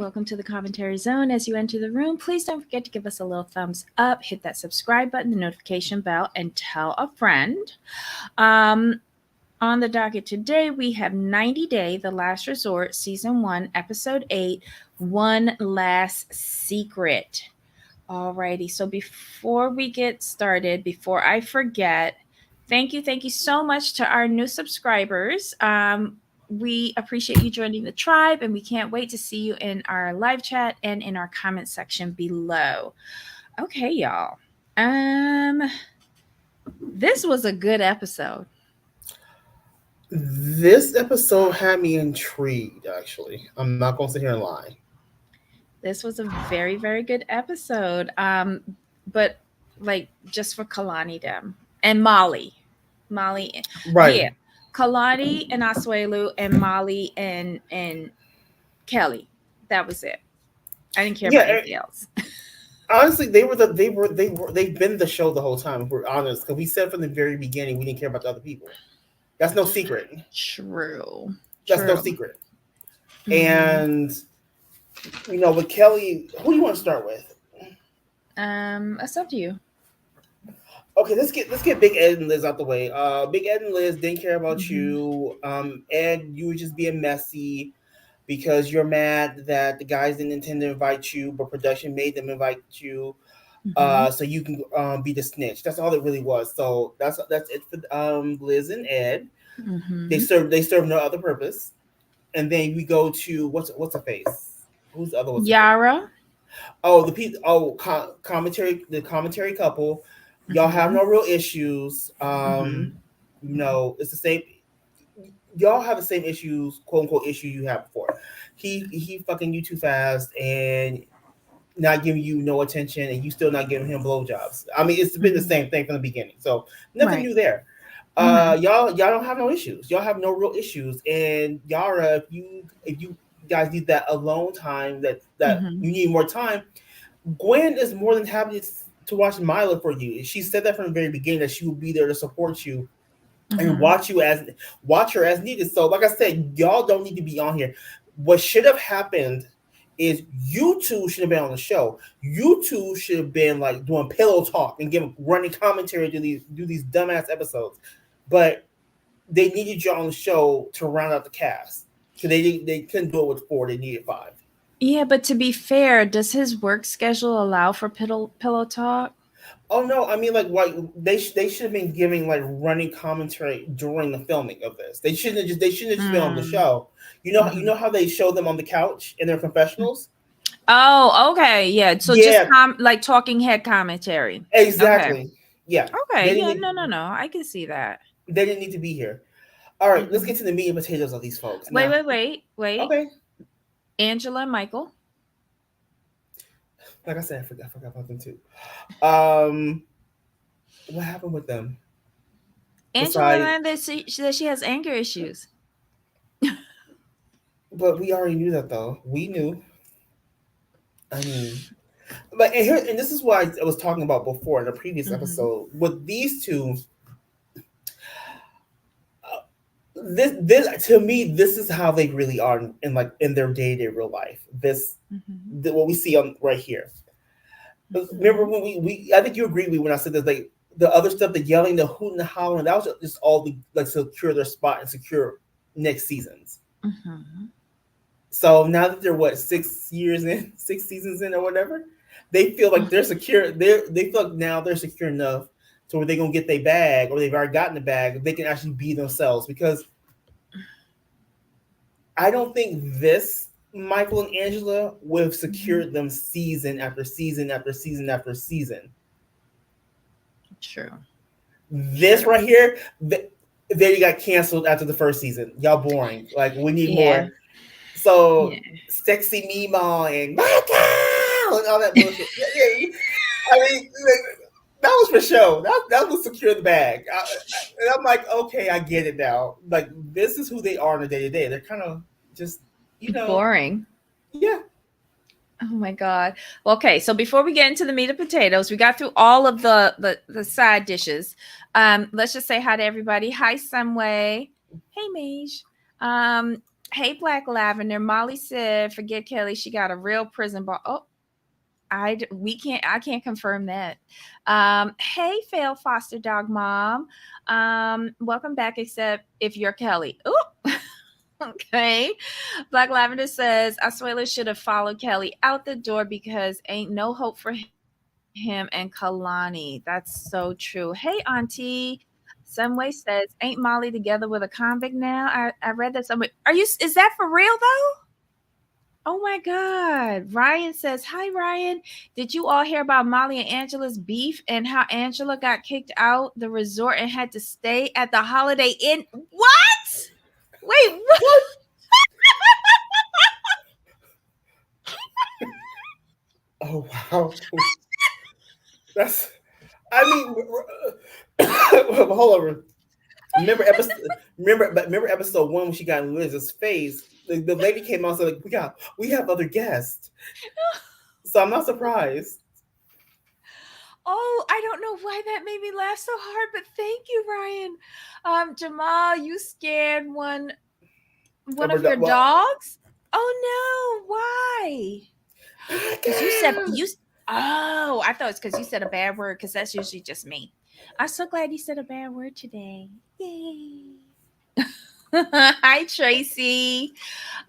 Welcome to the commentary zone. As you enter the room, please don't forget to give us a little thumbs up, hit that subscribe button, the notification bell, and tell a friend. On the docket today, we have 90 Day, The Last Resort, Season 1, Episode 8, One Last Secret. Alrighty, so before we get started, before I forget, thank you so much to our new subscribers. We appreciate you joining the tribe, and we can't wait to see you in our live chat and in our comment section below. Okay, y'all. This was a good episode. This episode had me intrigued, actually. I'm not going to sit here and lie. This was a very, very good episode. But like just for Kalani them and Molly. Right. Yeah. Kalani and Asuelu and Molly and Kelly. That was it. I didn't care about anything else. Honestly, they've been the show the whole time, if we're honest. Because we said from the very beginning we didn't care about the other people. That's no secret. True. That's no secret. And with Kelly, who do you want to start with? It's up to you. Okay, let's get Big Ed and Liz out the way. Big Ed and Liz didn't care about you. Ed, you were just being messy because you're mad that the guys didn't intend to invite you, but production made them invite you, so you can be the snitch. That's all it really was. So that's it for Liz and Ed. They serve no other purpose. And then we go to what's her face? Who's the other one? Yara. Oh, commentary. The commentary couple. Y'all have no real issues. It's the same. Y'all have the same issues, quote unquote, issues you had before. He fucking you too fast and not giving you no attention, and you still not giving him blowjobs. I mean, it's been the same thing from the beginning. So nothing new there. Y'all don't have no issues. Y'all have no real issues. And Yara, if you guys need that alone time, that you need more time, Gwen is more than happy to watch Mila for you. She said that from the very beginning, that she will be there to support you and watch her as needed. So like I said, y'all don't need to be on here. What should have happened is you two should have been on the show. You two should have been like doing pillow talk and running commentary to do these dumbass episodes. But they needed you on the show to round out the cast. So they couldn't do it with 4, they needed 5. Yeah, but to be fair, does his work schedule allow for pillow talk? Oh no, I mean like they should have been giving like running commentary during the filming of this. They shouldn't have just been on the show. You know how they show them on the couch in their confessionals? Oh, okay, yeah. So just like talking head commentary. Exactly. Okay. Yeah. Okay. Yeah. No. I can see that. They didn't need to be here. All right, let's get to the meat and potatoes of these folks. Wait. Okay. Angela and Michael. Like I said, I forgot about them too. What happened with them? Angela that she has anger issues. But we already knew that, though. We knew. I mean, but and this is what I was talking about before in the previous episode. With these two, this to me, this is how they really are in their day-to-day real life. What we see on right here. Remember when we I think you agreed with me when I said that the other stuff, the yelling, the hooting, the hollering, that was just all to secure their spot and secure next seasons. So now that they're 6 seasons in or whatever, they feel like they're secure. They feel like now they're secure enough to where they're gonna get their bag, or they've already gotten the bag. They can actually be themselves, because I don't think this Michael and Angela would have secured them season after season after season after season. True. This right here, they got canceled after the first season. Y'all boring. Like, we need more. So sexy Mima and Michael and all that bullshit. I mean, that was for show. That was secure the bag. And I'm like, okay, I get it now. Like, this is who they are on a day-to-day. They're kind of just, boring. Yeah. Oh my God. Okay, so before we get into the meat and potatoes, we got through all of the side dishes. Let's just say hi to everybody. Hi, Sunway. Hey, Mage. Hey, Black Lavender. Molly said, "Forget Kelly. She got a real prison ball." Oh, we can't. I can't confirm that. Hey, fail foster dog mom. Welcome back. Except if you're Kelly. Ooh. Okay. Black Lavender says Asuelu should have followed Kelly out the door because ain't no hope for him and Kalani. That's so true. Hey, Auntie. Someway says, "Ain't Molly together with a convict now?" I read that somewhere. Are you? Is that for real though? Oh my God. Ryan says, "Hi, Ryan. Did you all hear about Molly and Angela's beef and how Angela got kicked out the resort and had to stay at the Holiday Inn?" What? Wait, what? What? Oh wow, that's. I mean, hold on. Remember episode. Remember episode one when she got in Liz's face. The lady came out and said, like, we have other guests. So I'm not surprised. Oh, I don't know why that made me laugh so hard, but thank you, Ryan. Jamal, you scared one of your Well, dogs? Oh no, why? Because you said you. Oh, I thought it's because you said a bad word. Because that's usually just me. I'm so glad you said a bad word today. Yay! Hi, Tracy.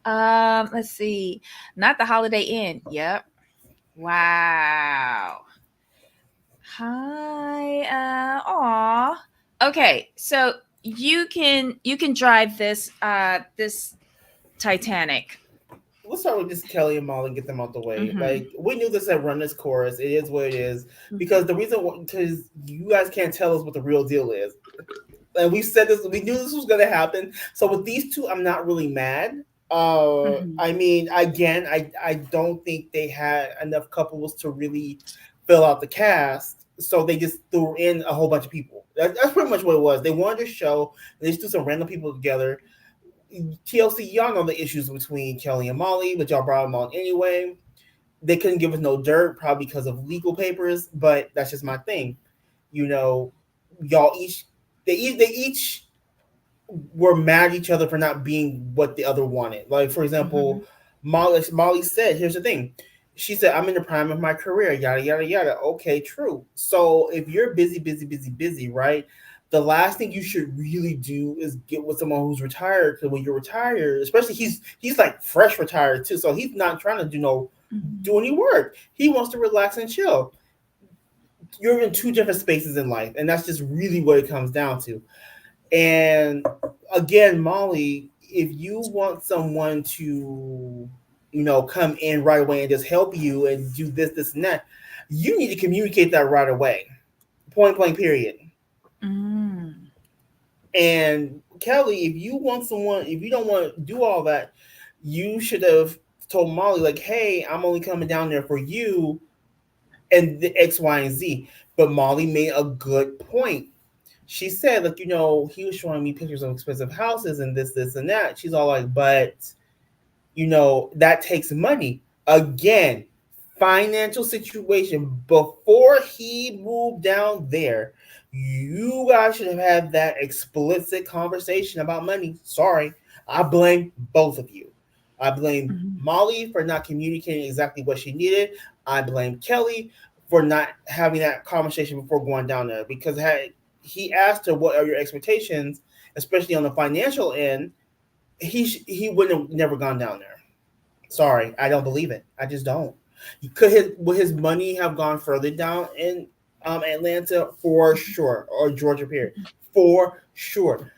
Let's see. Not the Holiday Inn. Yep. Wow. Hi. Aw. Okay, so you can drive this Titanic. let's start with just Kelly and Molly and get them out the way. Mm-hmm. Like we knew this had run this course. It is what it is Mm-hmm. because the reason because you guys can't tell us what the real deal is, and we said this. We knew this was going to happen. So with these two, I'm not really mad. Mm-hmm. I mean, again, I don't think they had enough couples to really fill out the cast. So they just threw in a whole bunch of people. That's pretty much what it was. They wanted to show. They just threw some random people together. TLC, y'all know the issues between Kelly and Molly, but y'all brought them on anyway. They couldn't give us no dirt, probably because of legal papers, but that's just my thing. You know, y'all each they each were mad at each other for not being what the other wanted. Like for Mm-hmm. example, Molly said, "Here's the thing." She said, "I'm in the prime of my career, yada yada yada." Okay, true. So if you're busy, busy, busy, busy, right? The last thing you should really do is get with someone who's retired. Because when you're retired, especially he's like fresh retired too, so he's not trying to do any work. He wants to relax and chill. You're in two different spaces in life, and that's just really what it comes down to. And again, Molly, if you want someone to, come in right away and just help you and do this, this, and that, you need to communicate that right away. Point blank, period. Mm-hmm. And Kelly, if you don't want to do all that, you should have told Molly, like, hey, I'm only coming down there for you and the X, Y, and Z. But Molly made a good point. She said, like, he was showing me pictures of expensive houses and this, and that. She's all like, but, that takes money. Again, financial situation. Before he moved down there, you guys should have had that explicit conversation about money. Sorry. I blame both of you. I blame Mm-hmm. Molly for not communicating exactly what she needed. I blame Kelly for not having that conversation before going down there because had he asked her what are your expectations, especially on the financial end, he wouldn't have never gone down there. Sorry, I don't believe it. I just don't. Would his money have gone further down in Atlanta for sure, or Georgia period for sure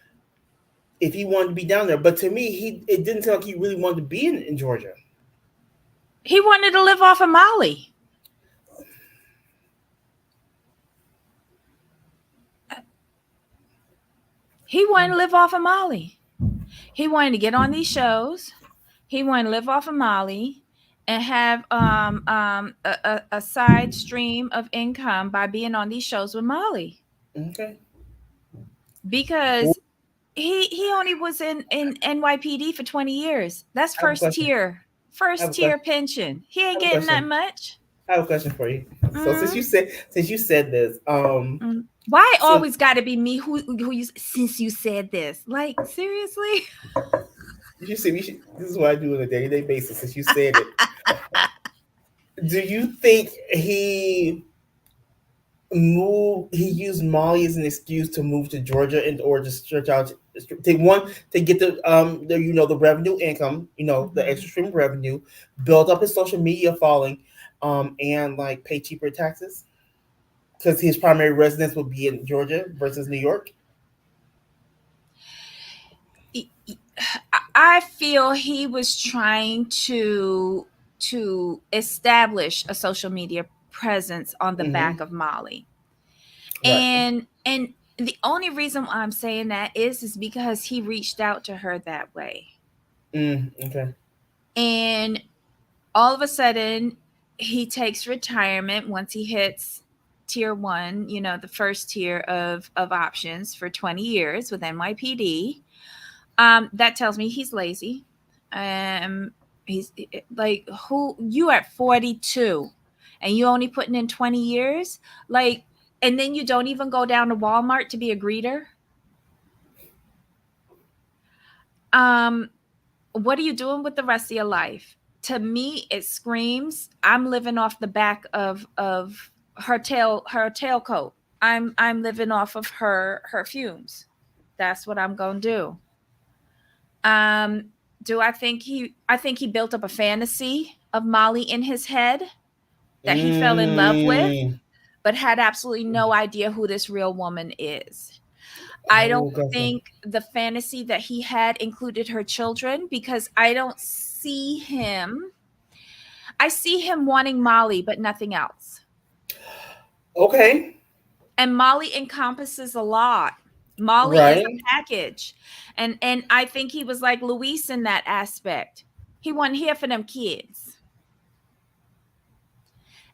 if he wanted to be down there. But to me, it didn't sound like he really wanted to be in Georgia. He wanted to live off of Molly. He wanted to live off of Molly. He wanted to get on these shows. He wanted to live off of Molly and have a side stream of income by being on these shows with Molly Okay. Well, because he only was in NYPD for 20 years. That's I have a question. I have first a question. tier pension. He I ain't have a getting that question. much. I have a question for you. So Mm, since you said this, why so always got to be me who you since you said this? Like seriously? You see, this is what I do on a day-to-day basis. Since you said it, do you think he used Molly as an excuse to move to Georgia and or just stretch out to get the the revenue income, the Mhm. extra stream of revenue, build up his social media following, and like pay cheaper taxes because his primary residence would be in Georgia versus New York. E- e- I feel he was trying to establish a social media presence on the Mm-hmm. back of Molly. Right. And the only reason why I'm saying that is because he reached out to her that way. Okay. And all of a sudden he takes retirement once he hits tier 1, the first tier of options for 20 years with NYPD. That tells me he's lazy. um he's like, who you at 42 and you only putting in 20 years, like, and then you don't even go down to Walmart to be a greeter. um what are you doing with the rest of your life? To me, it screams, I'm living off the back of her tailcoat. I'm living off of her fumes. That's what I'm gonna do. Um, do I think he built up a fantasy of Molly in his head that he fell in love with, Mm. but had absolutely no idea who this real woman is. I don't Oh, gotcha. think the fantasy that he had included her children, because I see him wanting Molly, but nothing else. Okay. And Molly encompasses a lot. Molly is a Right. package. And I think he was like Luis in that aspect. He wasn't here for them kids.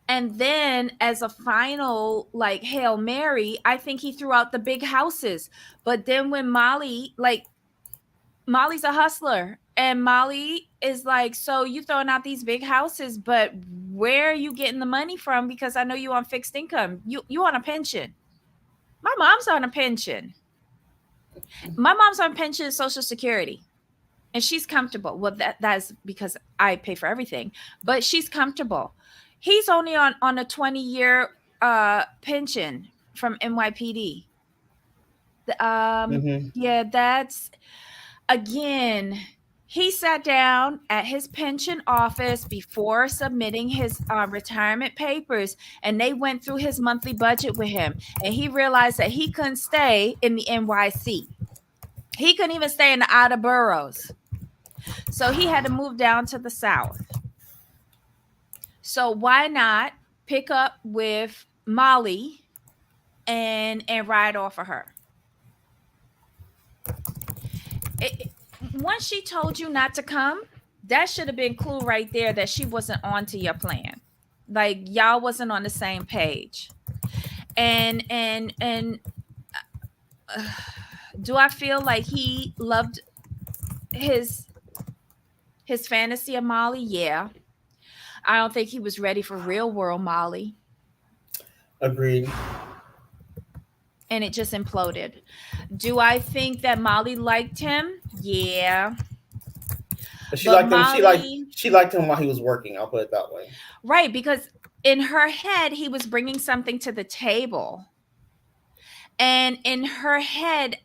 And then as a final like Hail Mary, I think he threw out the big houses. But then when Molly's a hustler. And Molly is like, so you throwing out these big houses, but where are you getting the money from? Because I know you on fixed income. You on a pension. My mom's on a pension. My mom's on pension, Social Security, and she's comfortable. Well, that's because I pay for everything, but she's comfortable. He's only on a 20-year pension from NYPD. Mm-hmm. Yeah, that's again. He sat down at his pension office before submitting his retirement papers, and they went through his monthly budget with him. And he realized that he couldn't stay in the NYC. He couldn't even stay in the outer boroughs. So he had to move down to the south. So why not pick up with Molly and ride off of her? Once she told you not to come, that should have been clue right there that she wasn't on to your plan. Like y'all wasn't on the same page. And uh, do I feel like he loved his his fantasy of Molly? Yeah. I don't think he was ready for real world Molly, Agreed. and it just imploded. Do I think that Molly liked him? Yeah. But she But liked him. Molly, She liked him while he was working. I'll put it that way. right, because in her head, he was bringing something to the table. And in her head,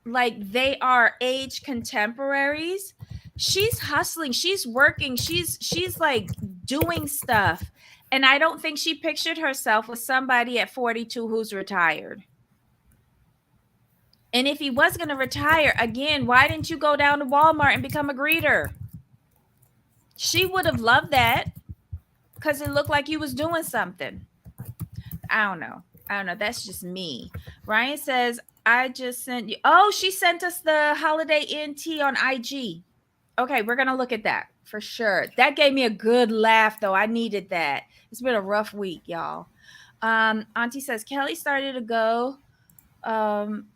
like they are age contemporaries. She's hustling, she's working, she's like doing stuff. And I don't think she pictured herself with somebody at 42 who's retired. And if he was going to retire, again, why didn't you go down to Walmart and become a greeter? She would have loved that because it looked like you was doing something. I don't know. I don't know. That's just me. Ryan says, I just sent you. Oh, she sent us the Holiday Inn tea on IG. Okay, we're going to look at that for sure. That gave me a good laugh, though. I needed that. It's been a rough week, y'all. Auntie says, Kelly started to go. Um,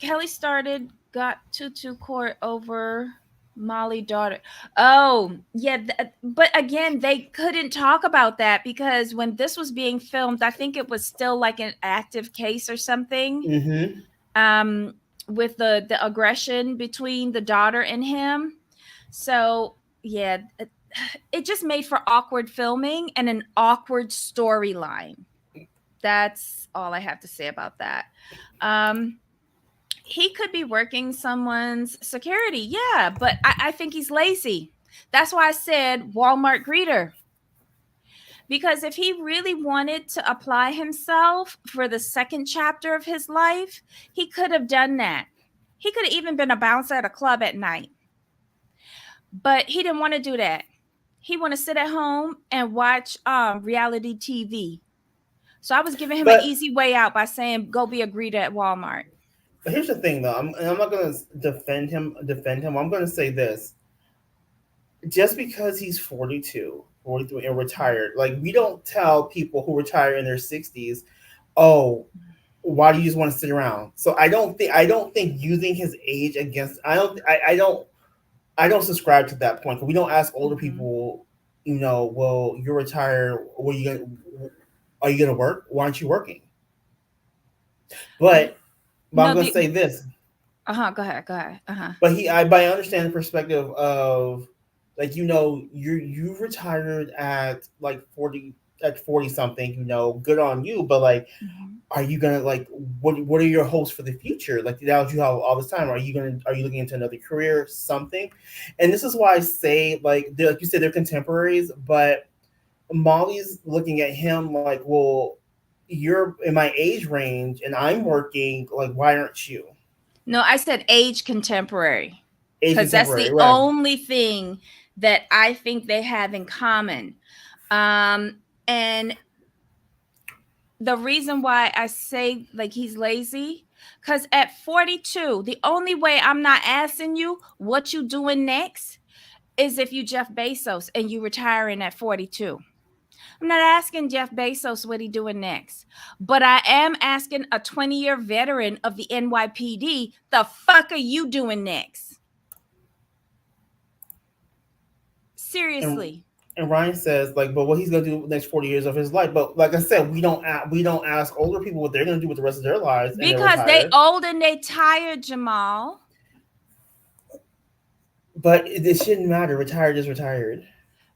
Kelly started, got to court over Molly daughter. Oh, yeah, but again, they couldn't talk about that because when this was being filmed, I think it was still like an active case or something. Mm-hmm. Um with the aggression between the daughter and him. So, yeah, it just made for awkward filming and an awkward storyline. That's all I have to say about that. Um, he could be working someone's security, yeah, but I think he's lazy. That's why I said Walmart greeter. Because if he really wanted to apply himself for the second chapter of his life, he could have done that. He could have even been a bouncer at a club at night. But he didn't want to do that. He want to sit at home and watch reality TV. So I was giving him an But easy way out by saying go be a greeter at Walmart. here's the thing, though. I'm not gonna defend him. I'm gonna say this: just because he's 42, 43, and retired, like we don't tell people who retire in their 60s, oh, why do you just want to sit around? So I don't think using his age against I don't subscribe to that point. 'Cause we don't ask older Mm-hmm. people, well, you're retired. What are you gonna work? Why aren't you working? But I'm No, gonna the say this. go ahead, go ahead. But I understand the perspective of, like, you retired at like 40 something. Good on you. But like, Mm-hmm. are you gonna, like, what are your hopes for the future? Like, now that you have all this time, are you looking into another career, something? And this is why I say, like, like you said, they're contemporaries, but Molly's looking at him like, well, you're in my age range and I'm working. Like, why aren't you? No, I said age contemporary Age because that's contemporary, the right? only thing that I think they have in common. And the reason why I say like he's lazy, because at 42, the only way I'm not asking you what you doing next is if you Jeff Bezos and you retiring at 42. I'm not asking Jeff Bezos what he doing next, but I am asking a 20-year veteran of the NYPD, the fuck are you doing next? and Seriously. and Ryan says, like, but what he's gonna do the next 40 years of his life. But like I said, we don't ask older people what they're gonna do with the rest of their lives, and they're Because they retired. old and they tired, Jamal. But it shouldn't matter. Retired is retired.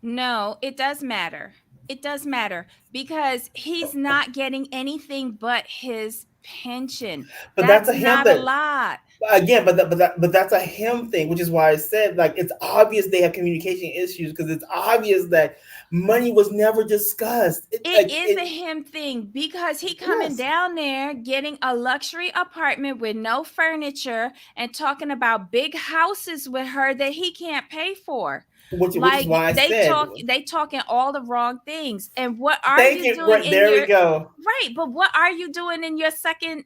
No, it does matter. It does matter because he's not getting anything but his pension. But that's That's a him not a that, lot. again. But that's a him thing, which is why I said, like, it's obvious they have communication issues, because it's obvious that money was never discussed. It is a him thing because he coming Yes. down there getting a luxury apartment with no furniture and talking about big houses with her that he can't pay for. Which is Like why I said, they talking all the wrong things. And what are thank you you. doing Right in there we your go. right, but what are you doing in your second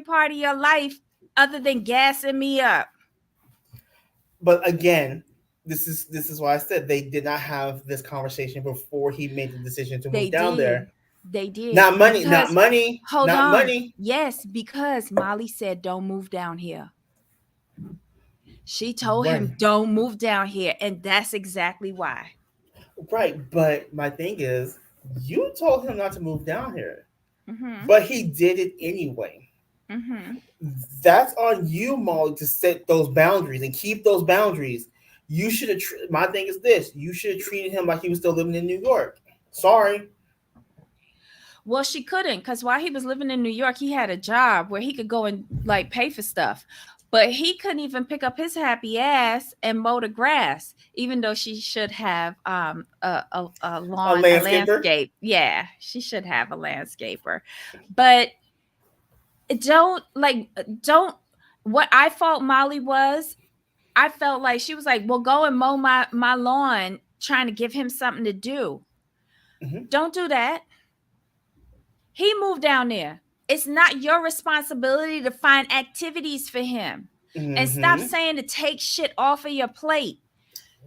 part of your life other than gassing me up? But again, this is why I said they did not have this conversation before he made the decision to They move down there. did. They did Not money, not because money, hold not on. money. Yes, because Molly said don't move down here. She told Right, him, don't move down here. And that's exactly why. right. But my thing is, you told him not to move down here, Mm-hmm. but he did it anyway. Mm-hmm. That's on you, Molly, to set those boundaries and keep those boundaries. You should have. My thing is this: you should have treated him like he was still living in New York. Sorry. Well, she couldn't because while he was living in New York, he had a job where he could go and like pay for stuff. But he couldn't even pick up his happy ass and mow the grass, even though she should have a A lawn, a landscaper. landscape. Yeah, she should have a landscaper. But don't what I felt Molly was, I felt like she was like, well, go and mow my lawn, trying to give him something to do. Hmm. Don't do that. He moved down there. It's not your responsibility to find activities for him. And stop Hmm. saying to take shit off of your plate.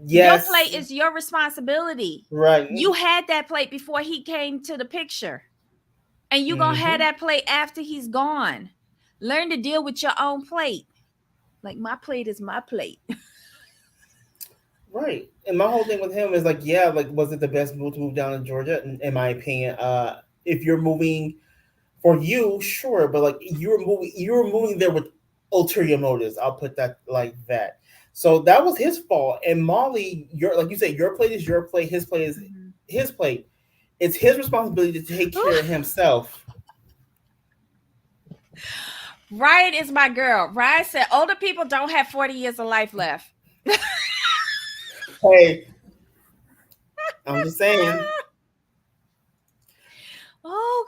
Your Yes. plate is your responsibility. Right. You had that plate before he came to the picture. And you're going to have Hmm. that plate after he's gone. Learn to deal with your own plate. Like my plate is my plate. Right. And my whole thing with him is like, yeah, like, was it the best move to move down to Georgia? In my opinion, if you're moving for you, sure, but like, you were moving there with ulterior motives. I'll put that like that. So that was his fault. And Molly, your like you said, your plate is your plate. His plate is Mhm. his plate. It's his responsibility to take care of himself. Riot is my girl. Riot said older people don't have 40 years of life left. Hey, I'm just saying. Oh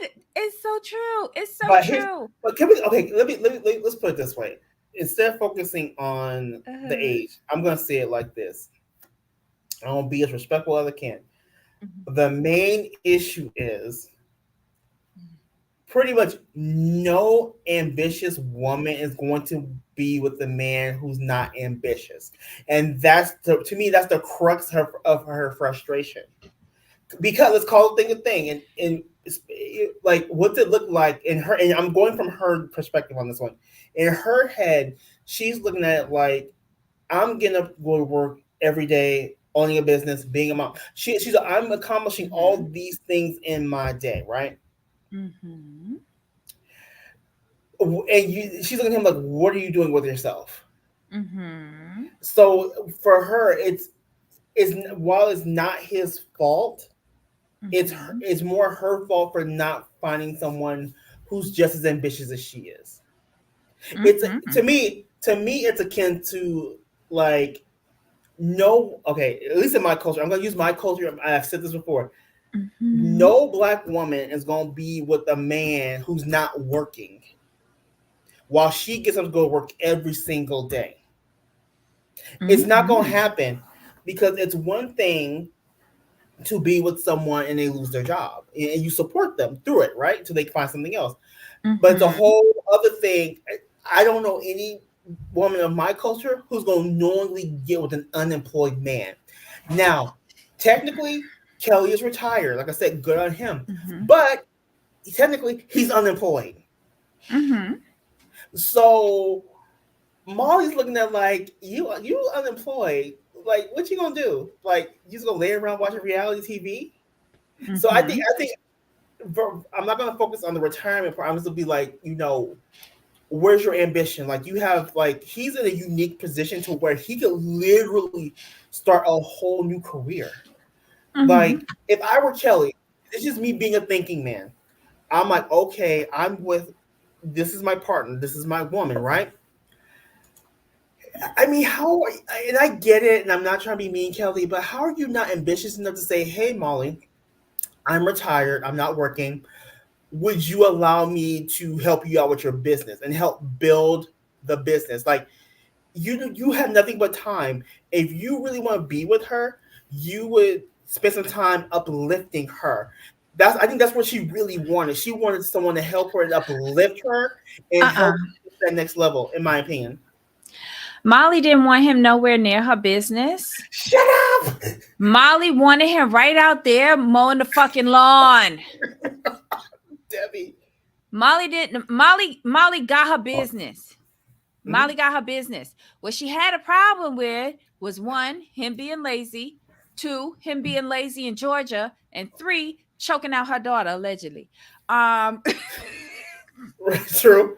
God, it's so true. It's so But his, true. but can we? Okay, let's put it this way. Instead of focusing on the Uh-huh. age, I'm gonna say it like this. I won't be as respectful as I can. Mhm. The main issue is pretty much no ambitious woman is going to be with the man who's not ambitious, and to me that's the crux of her frustration. Because let's call a thing a thing, and like what's it look like in her? And I'm going from her perspective on this one. In her head, she's looking at it like I'm getting up, go to work every day, owning a business, being a mom. I'm accomplishing Mhm. all these things in my day, right? Mhm. And she's looking at him like, what are you doing with yourself? Mhm. So for her, it's while it's not his fault, Mhm. it's more her fault for not finding someone who's just as ambitious as she is. It's Mhm. to me it's akin to like no, okay, at least in my culture, I'm gonna use my culture. I've said this before. Mhm. No black woman is gonna be with a man who's not working while she gets up to go to work every single day. It's not gonna Mhm. happen because it's one thing to be with someone and they lose their job and you support them through it, right? Until they find something else. But it's a Mhm. whole other thing. I don't know any woman of my culture who's going to knowingly get with an unemployed man. Now, technically, Kelly is retired. Like I said, good on him. Mhm. But technically, he's unemployed. Mhm. So Molly's looking at like you unemployed. Like, what you gonna do? Like, you just gonna lay around watching reality TV? So Mhm. I think I'm not gonna focus on the retirement part. I'm just gonna be like, where's your ambition? Like you have like he's in a unique position to where he could literally start a whole new career. Like Mhm. if I were Kelly, it's just me being a thinking man. I'm like, okay, this is my partner, this is my woman, right? I mean, and I get it, and I'm not trying to be mean, Kelly, but how are you not ambitious enough to say, hey, Molly, I'm retired, I'm not working. Would you allow me to help you out with your business and help build the business? Like you have nothing but time. If you really want to be with her, you would spend some time uplifting her. I think that's what she really wanted. She wanted someone to help her and uplift her and Uh-uh. help her to that next level, in my opinion. Molly didn't want him nowhere near her business. Shut up, Molly wanted him right out there mowing the fucking lawn. Debbie. Molly didn't. Molly got her business. Mm-hmm. Molly got her business. What she had a problem with was one, him being lazy, two, him being lazy in Georgia, and three, choking out her daughter allegedly. Um, True.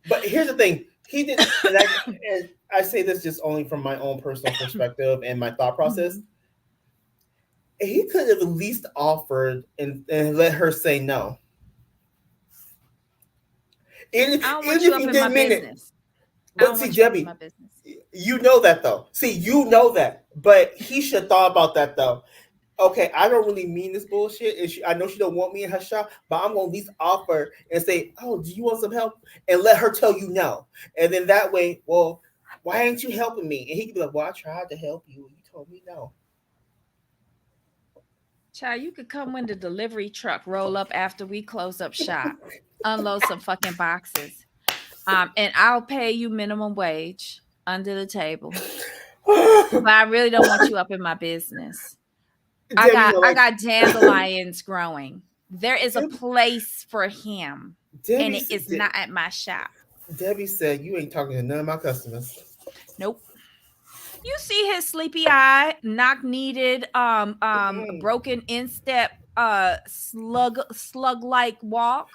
But here's the thing: he did, and I say this just only from my own personal perspective and my thought process. Mhm. He could have at least offered and let her say no. I don't Even want you if up he in my didn't mean it. business. I But don't see, want you up in my Debbie, business. you know that though. See, you know that. But he should have thought about that though. Okay, I don't really mean this bullshit. I know she don't want me in her shop, but I'm gonna at least offer and say, "Oh, do you want some help?" And let her tell you no. And then that way, well, why ain't you helping me? And he could be like, "Well, I tried to help you. You told me no." Child, you could come when the delivery truck roll up after we close up shop, unload some fucking boxes. And I'll pay you minimum wage under the table. But I really don't want you up in my business. I Debbie, got you're I like got dandelions growing. There is a place for him, and Debbie, it is not at my shop. Debbie said, "You ain't talking to none of my customers." Nope. You see his sleepy eye, knock needed, Mm. broken instep, slug like walk.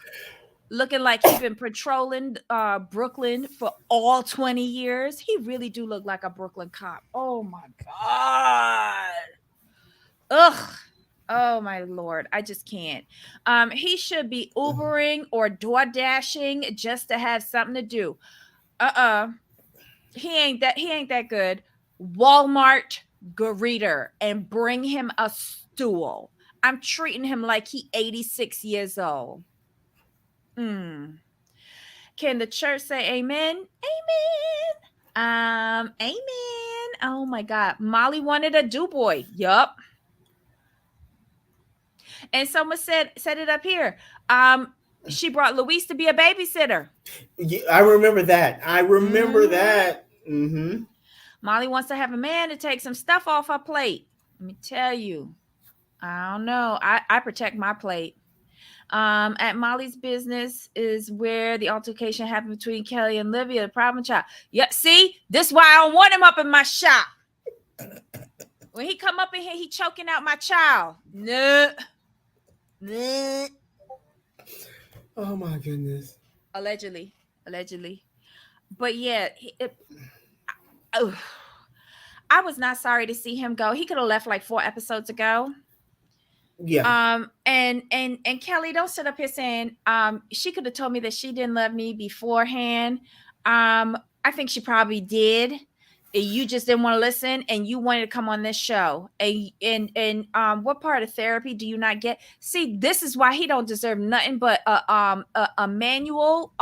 looking like he been patrolling Brooklyn for all 20 years. He really do look like a Brooklyn cop. Oh my god. Ugh. Oh my lord, I just can't. He should be Ubering or door dashing just to have something to do. Uh-uh. He ain't that good. Walmart greeter and bring him a stool. I'm treating him like he 86 years old. Mm. Can the church say amen? Amen. Amen. Oh my God. Molly wanted a do boy. Yup. And someone said it up here. She brought Luis to be a babysitter. Yeah, I remember that. I remember Hmm. that. Mm-hmm. Molly wants to have a man to take some stuff off her plate. Let me tell you. I don't know. I protect my plate. At Molly's business is where the altercation happened between Kelly and Livia, the problem child. Yeah, see, this is why I don't want him up in my shop. When he come up in here, he choking out my child. No, no. Oh my goodness. Allegedly, allegedly. But yeah, oh, I was not sorry to see him go. He could have left like 4 episodes ago. Yeah. And Kelly, don't sit up here saying she could have told me that she didn't love me beforehand. I think she probably did. You just didn't want to listen and you wanted to come on this show. And what part of therapy do you not get? See, this is why he don't deserve nothing but a manual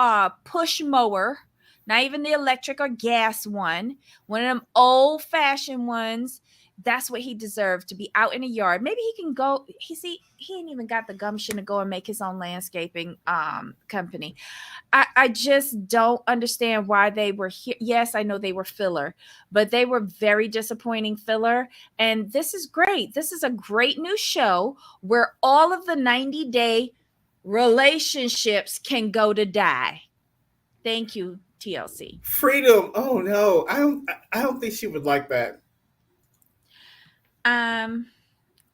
push mower, not even the electric or gas one of them old fashioned ones. That's what he deserved, to be out in the yard. Maybe he can go. He ain't even got the gumption to go and make his own landscaping company. I just don't understand why they were here. Yes, I know they were filler, but they were very disappointing filler. And this is great. This is a great new show where all of the 90-day relationships can go to die. Thank you, TLC. Freedom. Oh no. I don't think she would like that. Um,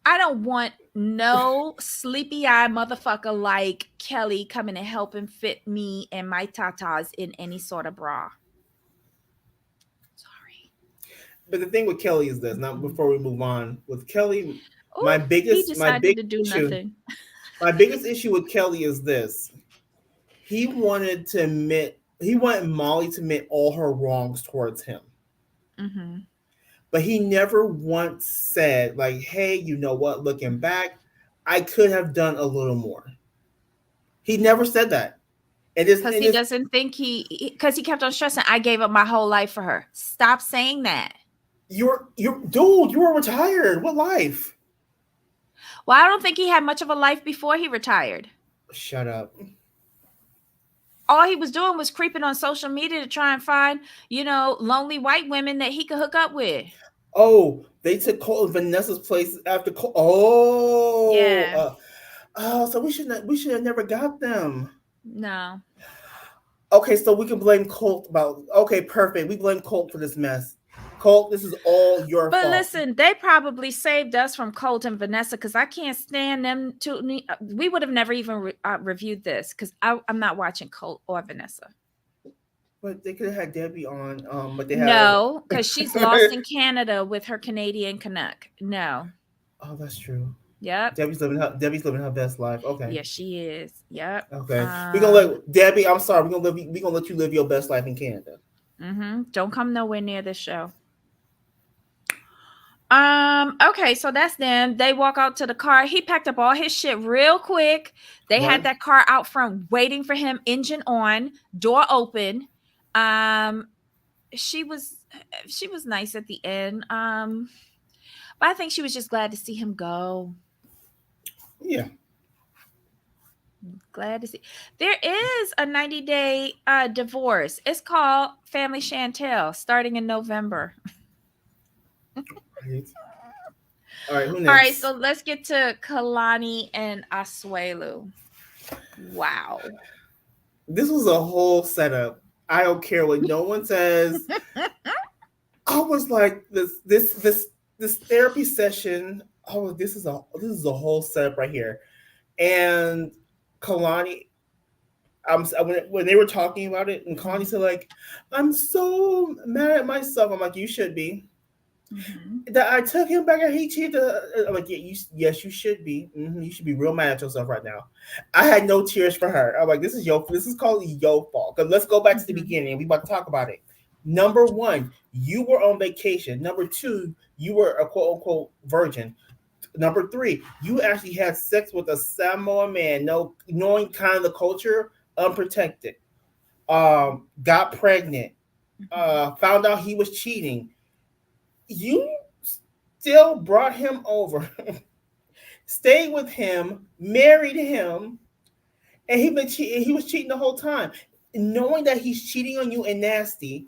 I don't want no sleepy eye motherfucker like Kelly coming to help and fit me and my tatas in any sort of bra. Sorry. But the thing with Kelly is this. Now, Mm-mm. before we move on, with Kelly, my Oh, he biggest my decided big to do issue, nothing. my biggest issue with Kelly is this. He wanted Molly to admit all her wrongs towards him. Mm-hmm. But he never once said, like, hey, you know what, looking back, I could have done a little more. He never said that. Because And he it's doesn't think because he kept on stressing, I gave up my whole life for her. Stop saying that. you're dude, you were retired. What life? Well, I don't think he had much of a life before he retired. Shut up. All he was doing was creeping on social media to try and find, lonely white women that he could hook up with. Oh, they took Cole and Vanessa's place after Cole. Oh, Yeah. so we should have never got them. No. Okay, so we can blame Colt about. Okay, perfect. We blame Colt for this mess. Colt, this is all your But fault. listen, they probably saved us from Colt and Vanessa because I can't stand them. We would have never even reviewed this because I'm not watching Colt or Vanessa. But they could have had Debbie on. But they had. No, because she's lost in Canada with her Canadian Canuck. No. Oh, that's true. Yep. Debbie's living her best life. Okay. Yes, she is. Yep. Okay. We're gonna Um. let Debbie. I'm sorry. We're gonna let you live your best life in Canada. Don't come nowhere near this show. Okay, so that's them. They walk out to the car. He packed up all his shit real quick. They had Right. that car out front waiting for him, engine on, door open. Um, she was she was nice at the end. But I think she was just glad to see him go. Yeah. Glad to see. There is a 90-day divorce. It's called Family Chantel, starting in November. Right. All right. Who All right, next? so let's get to Kalani and Asuelu. Wow. This was a whole setup. I don't care what no one says. I was like this therapy session. Oh, this is a whole setup right here. And Kalani, when they were talking about it, and Connie Mhm. said like, "I'm so mad at myself." I'm like, "You should be." Mhm. That I took him back and he cheated. I'm like, yeah, yes, you should be. You should be real mad at yourself right now. I had no tears for her. I'm like, this is called your fault. Because let's go back to the Mhm. beginning. We about to talk about it. Number one, you were on vacation. Number two, you were a quote unquote virgin. Number three, you actually had sex with a Samoan man, no, knowing kind of the culture, unprotected. Got pregnant. Mhm. Found out he was cheating. You still brought him over, stayed with him, married him, and he was cheating the whole time. Knowing that he's cheating on you and nasty,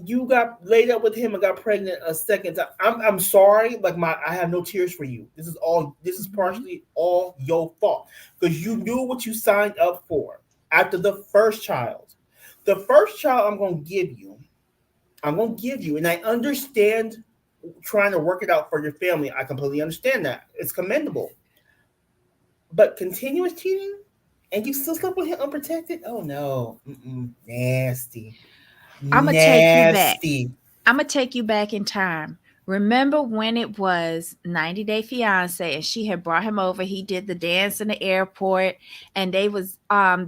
you got laid up with him and got pregnant a second time. I'm sorry, like I have no tears for you. This is Mhm. partially all your fault because you knew what you signed up for after the first child. The first child I'm gonna give you, and I understand trying to work it out for your family. I completely understand that. It's commendable. But continuous cheating and you still slept with him unprotected? Oh no. Nasty. I'm gonna take you back. Nasty. I'm gonna take you back in time. Remember when it was 90 Day Fiance and she had brought him over. He did the dance in the airport, and they was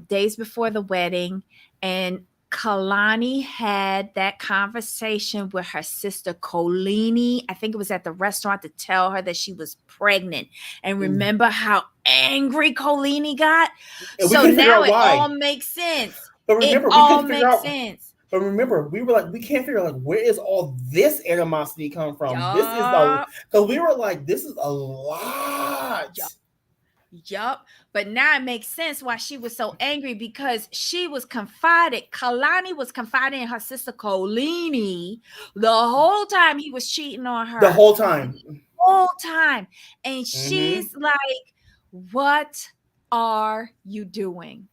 days before the wedding, and Kalani had that conversation with her sister Colini. I think it was at the restaurant to tell her that she was pregnant. And Mm. remember how angry Colini got? And we So couldn't figure now out it all why. makes sense. But It remember, we all couldn't figure makes out. sense. But remember, we were like, we can't figure out like where is all this animosity come from? This is the Yup. because we were like, this is a lot. Yup. Yup. But now it makes sense why she was so angry, because she was confided. Kalani was confiding in her sister Colini the whole time he was cheating on The her. whole time. Whole time. And Mm-hmm. she's like, what are you doing?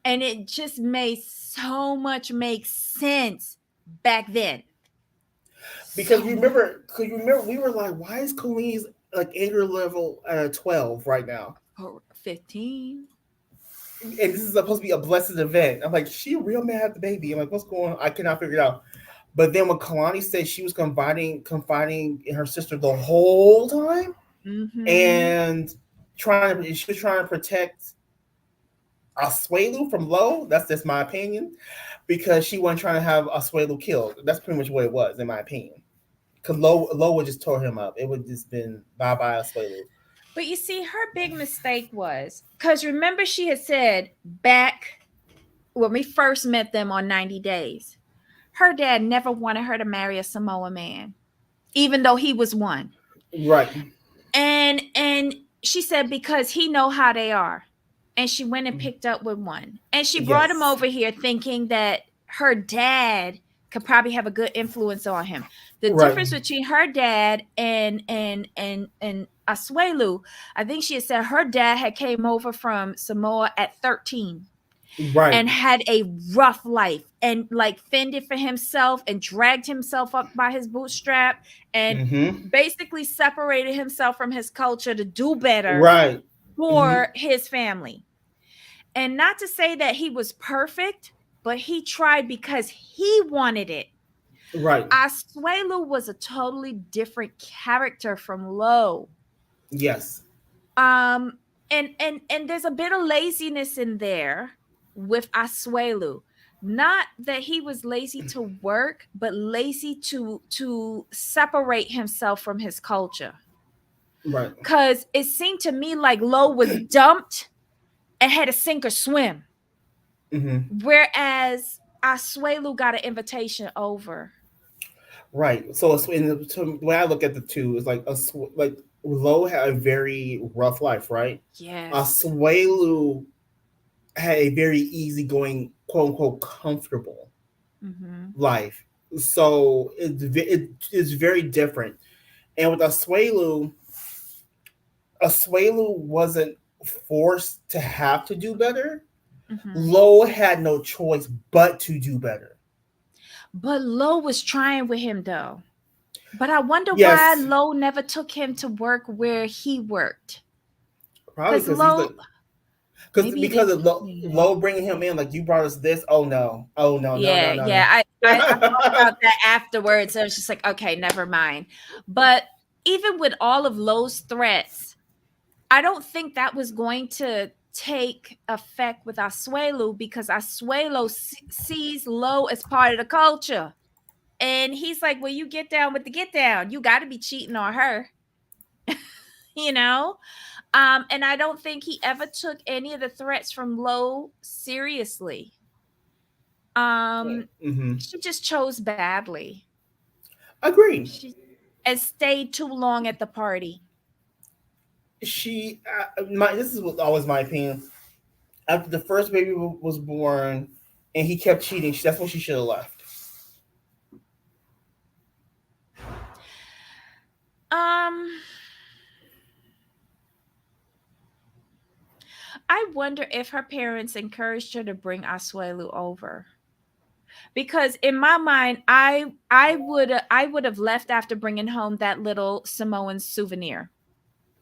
And it just made so much make sense back then. So much. Because you remember, we were like, why is Colleen's like anger level at a 12 right now? Oh, 15. And this is supposed to be a blessed event. I'm like, she real mad at the baby. I'm like, what's going on? I cannot figure it out. But then when Kalani said she was confiding in her sister the whole time Mm-hmm. and she was trying to protect Asuelu from Low. That's just my opinion because she wasn't trying to have Asuelu killed. That's pretty much what it was, in my opinion. Because Low would just tore him up. It would just been bye bye Asuelu. But you see, her big mistake was, because remember, she had said back when we first met them on 90 Days, her dad never wanted her to marry a Samoa man, even though he was one. Right. And she said because he know how they are. And she went and picked up with one. And she brought him Yes. over here thinking that her dad could probably have a good influence on him. The Right. difference between her dad and Asuelu, I think she had said her dad had came over from Samoa at 13 Right. and had a rough life and like fended for himself and dragged himself up by his bootstrap and Mm-hmm. basically separated himself from his culture to do better Right. Mm-hmm. for his family. And not to say that he was perfect, but he tried because he wanted it. Right. Asuelu was a totally different character from Lo. Yes. Um, and there's a bit of laziness in there with Asuelu. Not that he was lazy to work, but lazy to separate himself from his culture. Right. Cause it seemed to me like Lo was dumped and had to sink or swim, Mm-hmm. whereas Asuelu got an invitation over. Right. So, so the way I look at the two is like like Lo had a very rough life, right? Yes. Swelu had a very easygoing, quote unquote, comfortable Mm-hmm. life. So it's very different. And with Asuelu wasn't forced to have to do better. Mm-hmm. Lo had no choice but to do better. But Lo was trying with him though. But I wonder why Yes, Lo never took him to work where he worked. probably Cause because he's Lo, like Maybe it because is of misleading. Lo bringing him in, like, you brought us this. Oh no, oh no, no, no, Yeah, no, yeah. no. I thought about that afterwards. I was just like, okay, never mind. But even with all of Lowe's threats, I don't think that was going to take effect with Asuelu because Asuelu sees Lowe as part of the culture. And he's like, well, you get down with the get down. You got to be cheating on her, you know? And I don't think he ever took any of the threats from Lowe seriously. Um, Mm-hmm. she just chose badly. Agreed. She and stayed too long at the party. She, my this is always my opinion. After the first baby was born, and he kept cheating, that's when she should have left. Um, I wonder if her parents encouraged her to bring Asuelu over. Because in my mind, I would have left after bringing home that little Samoan souvenir,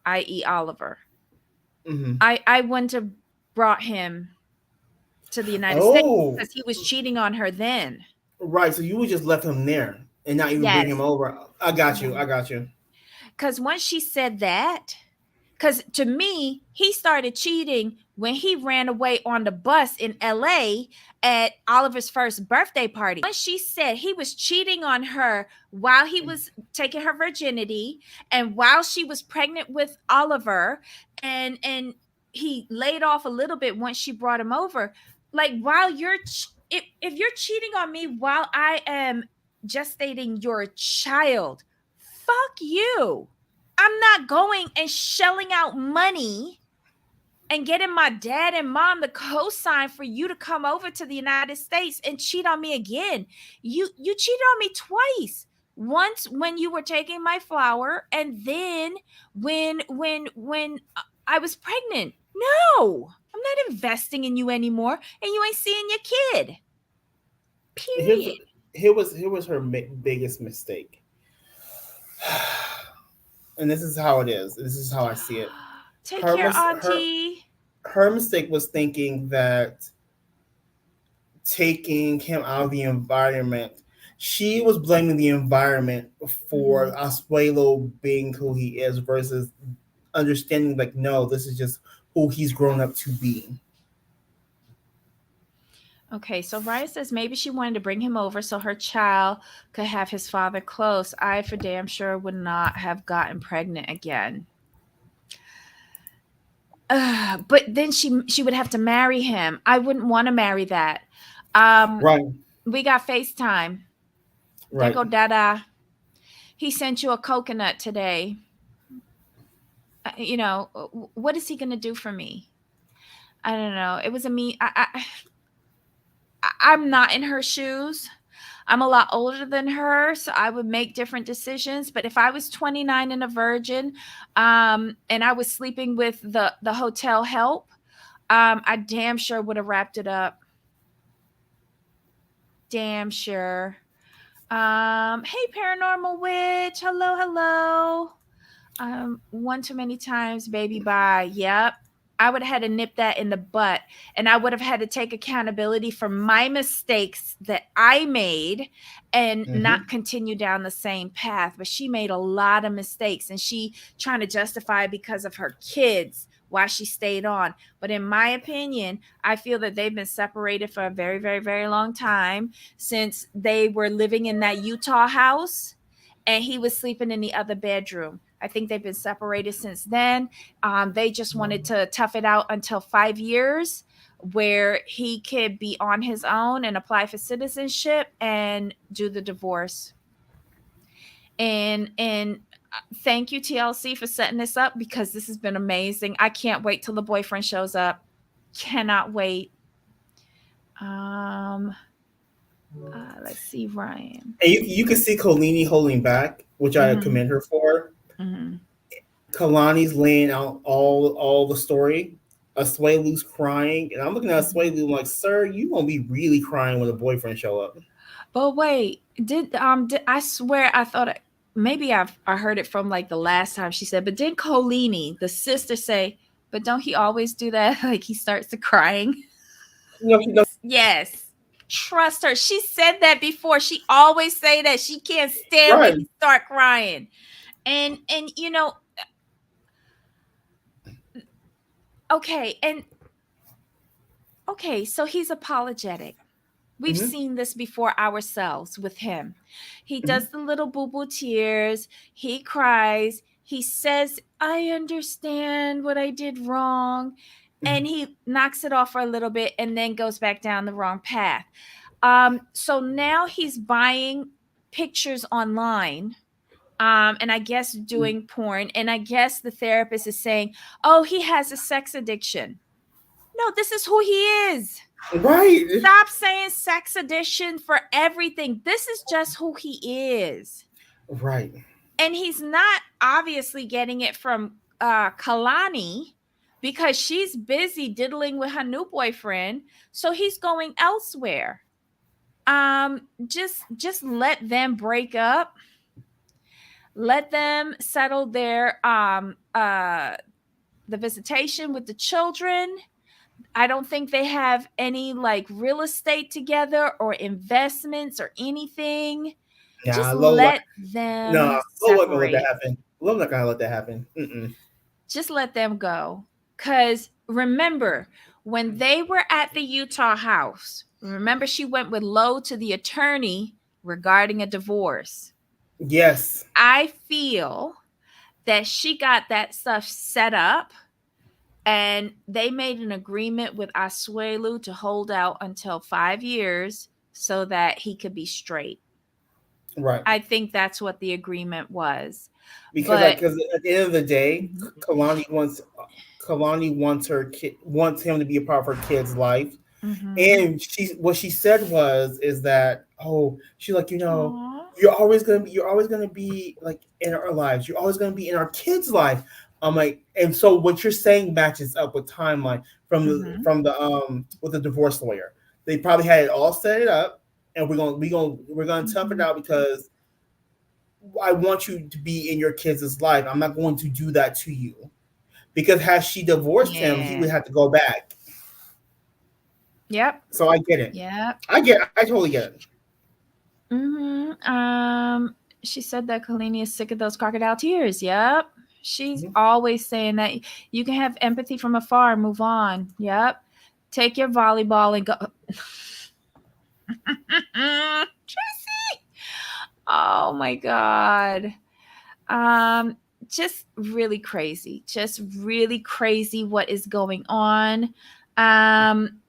i.e., Oliver. Mm-hmm. I wouldn't have brought him to the United States Oh, because he was cheating on her then. right. So you would just left him there and not even bring him Yes. over. I got you. Yeah. I got you. Because once she said that, because to me, he started cheating when he ran away on the bus in LA at Oliver's first birthday party. Once she said he was cheating on her while he was taking her virginity and while she was pregnant with Oliver, and he laid off a little bit once she brought him over. Like, while if you're cheating on me while I am gestating your child, fuck you. I'm not going and shelling out money and getting my dad and mom to co-sign for you to come over to the United States and cheat on me again. You cheated on me twice. Once when you were taking my flower, and then when I was pregnant. No, I'm not investing in you anymore, and you ain't seeing your kid. Here's Period. here was her biggest mistake, and this is how it is. This is how I see it. Take Her care, mis- her Auntie. her mistake was thinking that taking him out of the environment, she was blaming the environment for Mhm. Asuelo being who he is versus understanding, like, no, this is just who he's grown up to be. Okay, so Raya says maybe she wanted to bring him over so her child could have his father close. I, for damn sure, would not have gotten pregnant again. But then she would have to marry him. I wouldn't want to marry that. Um, Right, we got FaceTime. There right. go Dada. He sent you a coconut today. What is he gonna do for me? I don't know. It was a me. I'm not in her shoes. I'm a lot older than her, so I would make different decisions. But if I was 29 and a virgin, and I was sleeping with the hotel help, I damn sure would have wrapped it up. Damn sure. Hey, paranormal witch. Hello, hello. One too many times, baby. Bye. Yep. I would have had to nip that in the butt, and I would have had to take accountability for my mistakes that I made and Mm-hmm. not continue down the same path. But she made a lot of mistakes, and she trying to justify because of her kids why she stayed on. But in my opinion, I feel that they've been separated for a very, very, very long time since they were living in that Utah house and he was sleeping in the other bedroom. I think they've been separated since then. They just wanted to tough it out until 5 years where he could be on his own and apply for citizenship and do the divorce. And thank you, TLC, for setting this up because this has been amazing. I can't wait till the boyfriend shows up. Cannot wait. Um, let's see, Ryan. And you can see Colini holding back, which I Mm-hmm. commend her for. Mm-hmm. Kalani's laying out all the story. Asuelu's crying, and I'm looking at Mm-hmm. Asuelu like, sir, you gonna be really crying when the boyfriend show up. But wait, did I swear I thought maybe I heard it from like the last time she said, but did Colini, the sister, say? But don't he always do that? Like he starts to crying. No, Yes. Trust her. She said that before. She always say that she can't stand when right. he start crying. And okay, and okay, so he's apologetic. We've Hmm. seen this before ourselves with him. He Hmm. does the little boo boo tears. He cries. He says, I understand what I did wrong. And he knocks it off for a little bit and then goes back down the wrong path. So now he's buying pictures online. And I guess doing porn. And I guess the therapist is saying, oh, he has a sex addiction. No, this is who he is. Right. Stop saying sex addiction for everything. This is just who he is. Right. And he's not obviously getting it from Kalani because she's busy diddling with her new boyfriend. So he's going elsewhere. Just let them break up. Let them settle their the visitation with the children. I don't think they have any like real estate together or investments or anything. Just Nah, let nah, them Lola wasn't gonna let that separate. happen. Lola not gonna let that happen. Mm-mm. Just let them go. Because remember, when they were at the Utah house, remember she went with Lo to the attorney regarding a divorce. Yes. I feel that she got that stuff set up and they made an agreement with Asuelu to hold out until 5 years so that he could be straight. Right. I think that's what the agreement was. Because But because at the end of the day, mhm, Kalani wants her kid wants him to be a part of her kid's life. mhm. And what she said is that, oh, she's like, Aw. you're always gonna be like in our lives, you're always gonna be in our kids' life. I'm like, and so what you're saying matches up with timeline Mhm. from the with the divorce lawyer. They probably had it all set it up, and we're gonna tough it Mhm. out because I want you to be in your kids' life. I'm not going to do that to you because had she divorced him, he Yeah. would have to go back. Yep. So I get it. Yep. I totally get it. Mhm. She said that Kalini is sick of those crocodile tears. Yep. She's Mhm. always saying that you can have empathy from afar and move on. Yep. Take your volleyball and go. Tracy. Oh my god. Um, just really crazy. Just really crazy what is going on. Um,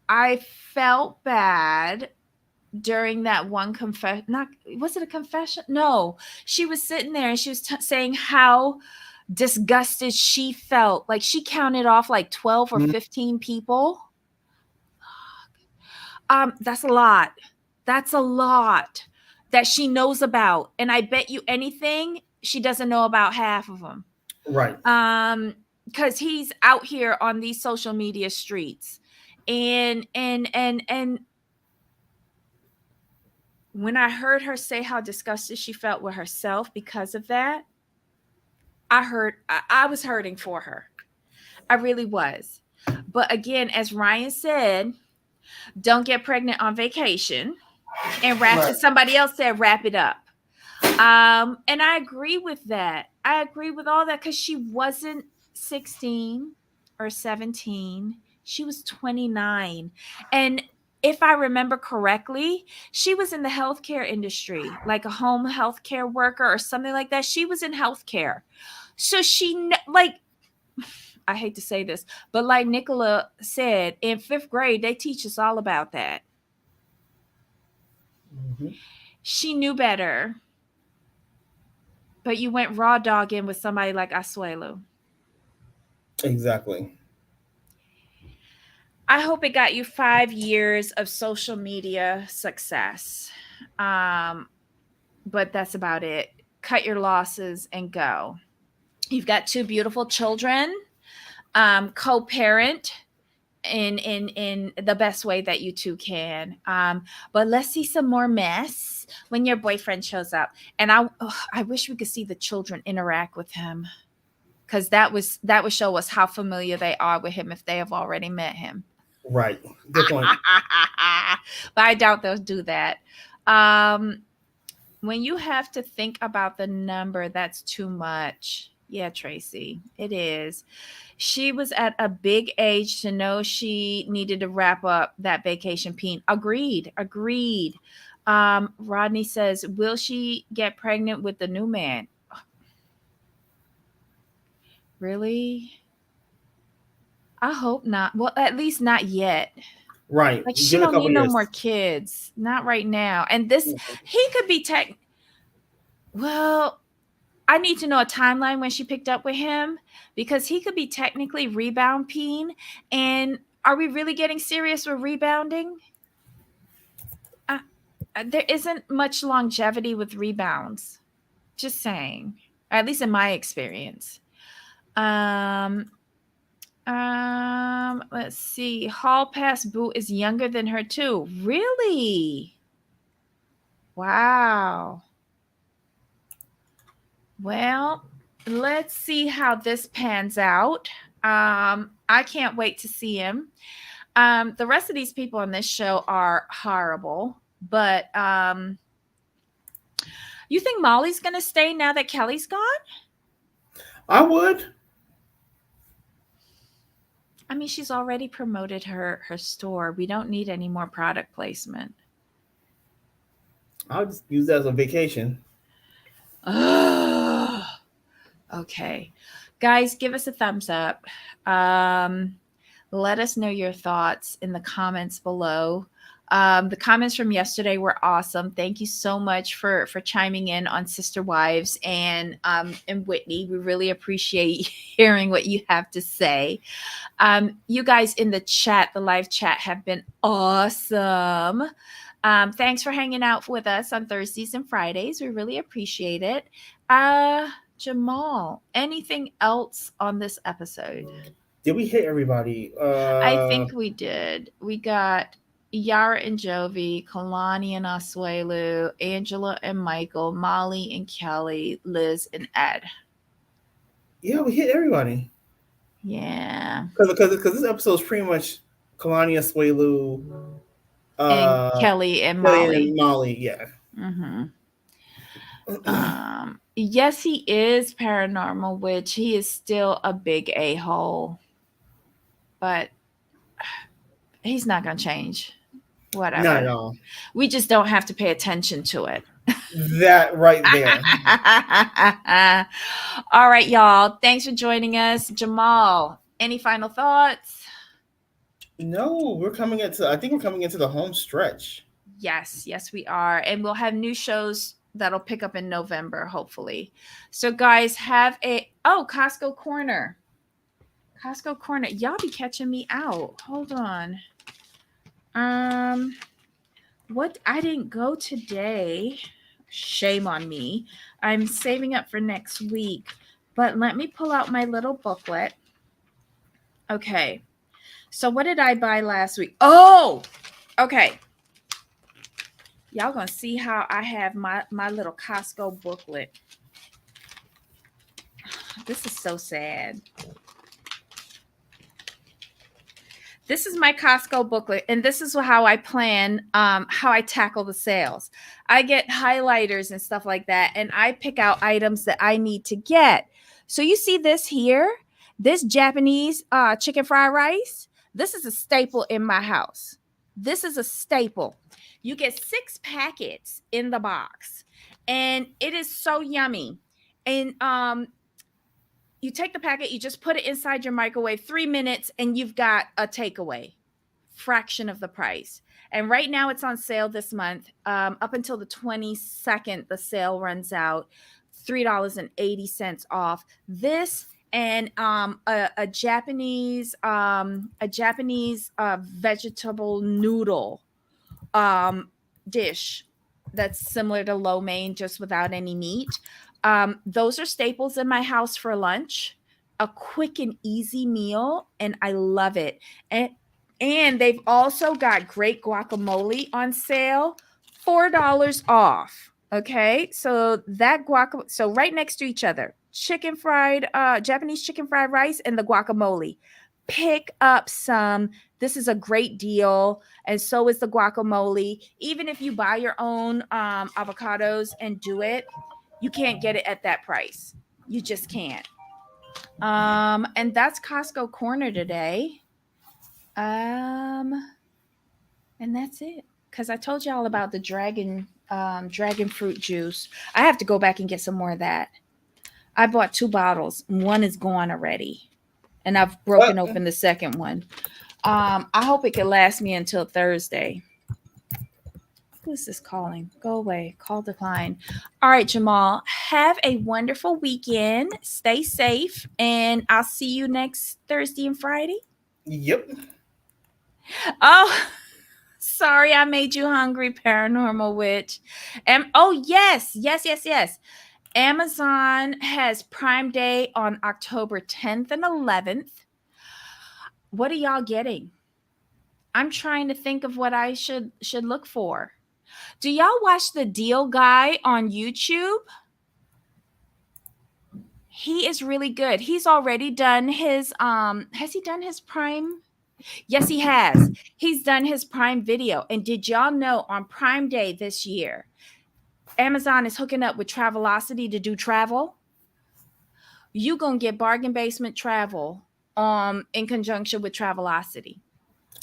I felt bad during that one confession. Not was it a confession? No, she was sitting there and she was saying how disgusted she felt. Like she counted off like 12 or Mhm. 15 people. That's a lot. That's a lot that she knows about, and I bet you anything she doesn't know about half of them. Right. Because he's out here on these social media streets, and when I heard her say how disgusted she felt with herself because of that, I was hurting for her. I really was. But again, as Ryan said, don't get pregnant on vacation and Right. somebody else said wrap it up. And I agree with that. I agree with all that because she wasn't 16 or 17. She was 29. And if I remember correctly, she was in the healthcare industry, like a home healthcare worker or something like that. She was in healthcare. So like, I hate to say this, but like Nicola said, in fifth grade, they teach us all about that. Hmm. She knew better, but you went raw dogging with somebody like Asuelu. Exactly. I hope it got you 5 years of social media success. Um, but that's about it. Cut your losses and go. You've got two beautiful children, co parent, in the best way that you two can. But let's see some more mess when your boyfriend shows up. And I wish we could see the children interact with him, because that would show us how familiar they are with him if they have already met him. Right. Good point. But I doubt they'll do that. Um, when you have to think about the number, that's too much. Yeah, Tracy, it is. She was at a big age to know she needed to wrap up that vacation peen. Agreed. Agreed. Rodney says, will she get pregnant with the new man? Really? I hope not. Well, at least not yet. Right. Like, she Give it a don't couple need no years. more kids. Not right now. And this, he could be well, I need to know a timeline when she picked up with him, because he could be technically rebound peen. And are we really getting serious with rebounding? Uh, there isn't much longevity with rebounds. Just saying. At least in my experience. Um, let's see. Hall Pass Boo is younger than her too. Really? Wow. Well, let's see how this pans out. I can't wait to see him. The rest of these people on this show are horrible, but you think Molly's gonna stay now that Kelly's gone? I would. I mean, she's already promoted her store. We don't need any more product placement. I'll just use that as a vacation. Ugh. Okay. Guys, give us a thumbs up. Um, let us know your thoughts in the comments below. The comments from yesterday were awesome. Thank you so much for chiming in on Sister Wives and Whitney. We really appreciate hearing what you have to say. You guys in the chat, the live chat, have been awesome. Thanks for hanging out with us on Thursdays and Fridays. We really appreciate it. Jamal, anything else on this episode? Did we hit everybody? I think we did. We got Yara and Jovi, Kalani and Asuelu, Angela and Michael, Molly and Kelly, Liz and Ed. Yeah, we hit everybody. Yeah. Because this episode is pretty much Kalani, Asuelu, And uh, Kelly and Kelly Molly. and Molly. Yeah. Mm-hmm. Yes, he is paranormal, which he is still a big a-hole, but he's not gonna change. Not at Whatever. all. We just don't have to pay attention to it. That right there. All right, y'all. Thanks for joining us. Jamal, any final thoughts? No, we're coming into. I think we're coming into the home stretch. Yes, we are. And we'll have new shows that'll pick up in November, hopefully. So, guys, have Costco Corner. Costco Corner. Y'all be catching me out. Hold on. What? I didn't go today. Shame on me. I'm saving up for next week. But let me pull out my little booklet. Okay. So what did I buy last week? Oh, okay. Y'all gonna see how I have my little Costco booklet. This is so sad. This is my Costco booklet, and this is how I plan, how I tackle the sales. I get highlighters and stuff like that, and I pick out items that I need to get. So you see this here, this Japanese chicken fried rice. This is a staple in my house. This is a staple. You get 6 packets in the box, and it is so yummy. And you take the packet, you just put it inside your microwave 3 minutes, and you've got a takeaway, fraction of the price. And right now it's on sale this month. Up until the 22nd, the sale runs out. $3.80 off. This and a Japanese vegetable noodle dish that's similar to lo mein, just without any meat. Those are staples in my house for lunch. A quick and easy meal, and I love it. And And they've also got great guacamole on sale, $4 off. Okay, so that guacamole, so right next to each other, Japanese chicken fried rice and the guacamole. Pick up some. This is a great deal, and so is the guacamole. Even if you buy your own avocados and do it, you can't get it at that price. You just can't. And that's Costco Corner today. Um, and that's it. Cause I told y'all about the dragon fruit juice. I have to go back and get some more of that. I bought 2 bottles. One is gone already, and I've broken open the second one. I hope it can last me until Thursday. Who is this calling? Go away. Call decline. All right, Jamal. Have a wonderful weekend. Stay safe, and I'll see you next Thursday and Friday. Yep. Oh, sorry, I made you hungry, paranormal witch. And oh yes, yes, yes, yes. Amazon has Prime Day on October 10th and 11th. What are y'all getting? I'm trying to think of what I should look for. Do y'all watch the Deal Guy on YouTube? He is really good. He's already done his has he done his Prime? Yes, he has. He's done his Prime Video. And did y'all know on Prime Day this year, Amazon is hooking up with Travelocity to do travel? You gonna get bargain basement travel in conjunction with Travelocity.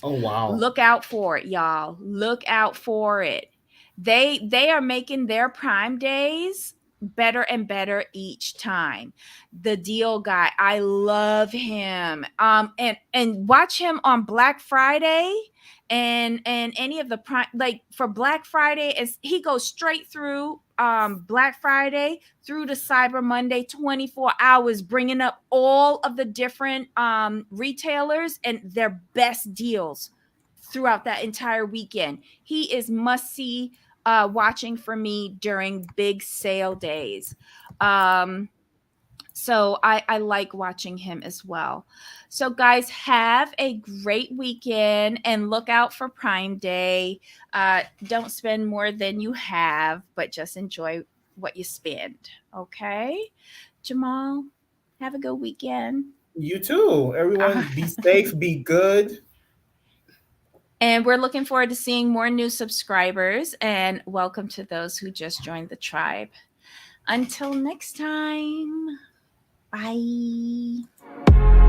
Oh wow. Look out for it, y'all. Look out for it. They are making their Prime Days better and better each time. The Deal Guy, I love him. And watch him on Black Friday and any of the prime, like for Black Friday, as he goes straight through Black Friday through to Cyber Monday, 24 hours, bringing up all of the different retailers and their best deals throughout that entire weekend. He is must see watching for me during big sale days. So I like watching him as well. So guys, have a great weekend and look out for Prime Day. Don't spend more than you have, but just enjoy what you spend. Okay, Jamal, have a good weekend. You too. Everyone, be safe, be good. And we're looking forward to seeing more new subscribers, and welcome to those who just joined the tribe. Until next time, bye.